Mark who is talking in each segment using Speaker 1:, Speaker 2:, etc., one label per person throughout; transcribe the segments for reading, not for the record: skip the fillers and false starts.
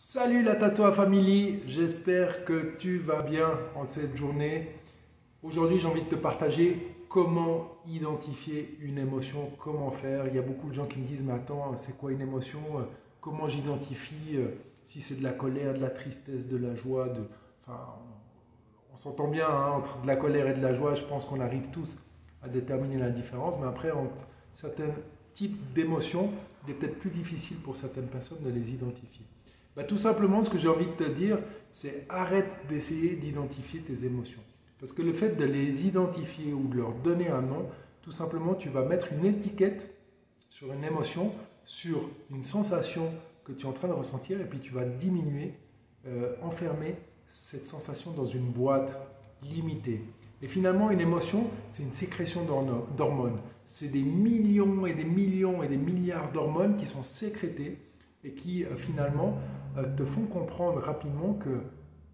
Speaker 1: Salut la Tatoa Family, j'espère que tu vas bien en cette journée. Aujourd'hui, j'ai envie de te partager comment identifier une émotion, comment faire. Il y a beaucoup de gens qui me disent, mais attends, c'est quoi une émotion? Comment j'identifie si c'est de la colère, de la tristesse, de la joie Enfin, on s'entend bien hein, entre de la colère et de la joie, je pense qu'on arrive tous à déterminer la différence, mais après, entre certains types d'émotions, il est peut-être plus difficile pour certaines personnes de les identifier. Tout simplement, ce que j'ai envie de te dire, c'est arrête d'essayer d'identifier tes émotions. Parce que le fait de les identifier ou de leur donner un nom, tout simplement, tu vas mettre une étiquette sur une émotion, sur une sensation que tu es en train de ressentir, et puis tu vas diminuer, enfermer cette sensation dans une boîte limitée. Et finalement, une émotion, c'est une sécrétion d'hormones. C'est des millions et des millions et des milliards d'hormones qui sont sécrétées et qui finalement te font comprendre rapidement que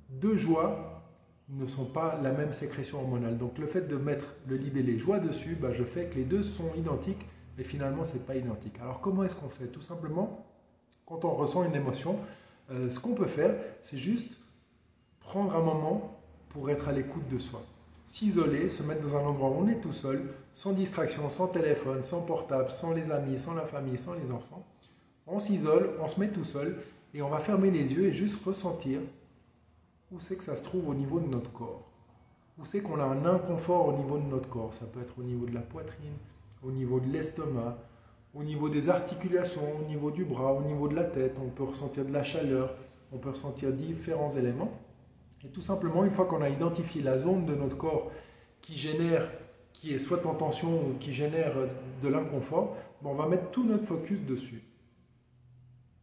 Speaker 1: deux joies ne sont pas la même sécrétion hormonale. Donc le fait de mettre le libellé joie dessus, je fais que les deux sont identiques, mais finalement ce n'est pas identique. Alors comment est-ce qu'on fait? Tout simplement, quand on ressent une émotion, ce qu'on peut faire, c'est juste prendre un moment pour être à l'écoute de soi. S'isoler, se mettre dans un endroit où on est tout seul, sans distraction, sans téléphone, sans portable, sans les amis, sans la famille, sans les enfants. On s'isole, on se met tout seul et on va fermer les yeux et juste ressentir où c'est que ça se trouve au niveau de notre corps. Où c'est qu'on a un inconfort au niveau de notre corps. Ça peut être au niveau de la poitrine, au niveau de l'estomac, au niveau des articulations, au niveau du bras, au niveau de la tête. On peut ressentir de la chaleur, on peut ressentir différents éléments. Et tout simplement, une fois qu'on a identifié la zone de notre corps qui est soit en tension ou qui génère de l'inconfort, on va mettre tout notre focus dessus.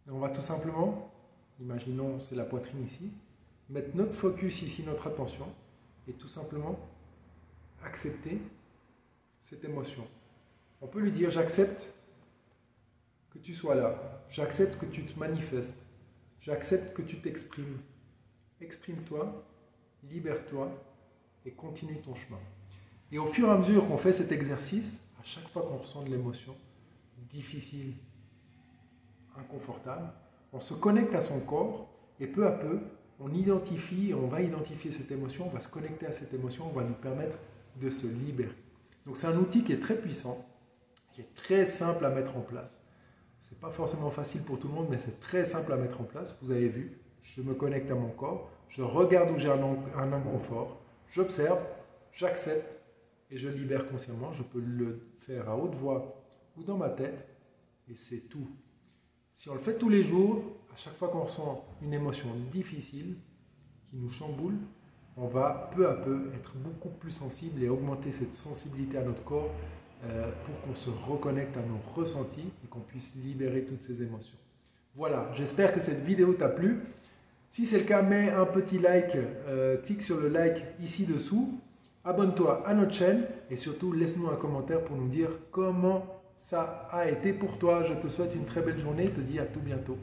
Speaker 1: Et on va tout simplement, imaginons c'est la poitrine ici, mettre notre focus ici, notre attention, et tout simplement accepter cette émotion. On peut lui dire, j'accepte que tu sois là, j'accepte que tu te manifestes, j'accepte que tu t'exprimes. Exprime-toi, libère-toi et continue ton chemin. Et au fur et à mesure qu'on fait cet exercice, à chaque fois qu'on ressent de l'émotion difficile, inconfortable, on se connecte à son corps et peu à peu, on va identifier cette émotion, on va se connecter à cette émotion, on va lui permettre de se libérer. Donc c'est un outil qui est très puissant, qui est très simple à mettre en place. Ce n'est pas forcément facile pour tout le monde, mais c'est très simple à mettre en place. Vous avez vu, je me connecte à mon corps, je regarde où j'ai un inconfort, j'observe, j'accepte et je libère consciemment. Je peux le faire à haute voix ou dans ma tête et c'est tout. Si on le fait tous les jours, à chaque fois qu'on ressent une émotion difficile qui nous chamboule, on va peu à peu être beaucoup plus sensible et augmenter cette sensibilité à notre corps pour qu'on se reconnecte à nos ressentis et qu'on puisse libérer toutes ces émotions. Voilà, j'espère que cette vidéo t'a plu. Si c'est le cas, mets un petit like, clique sur le like ici dessous, abonne-toi à notre chaîne et surtout laisse-nous un commentaire pour nous dire comment ça a été pour toi. Je te souhaite une très belle journée et te dis à tout bientôt.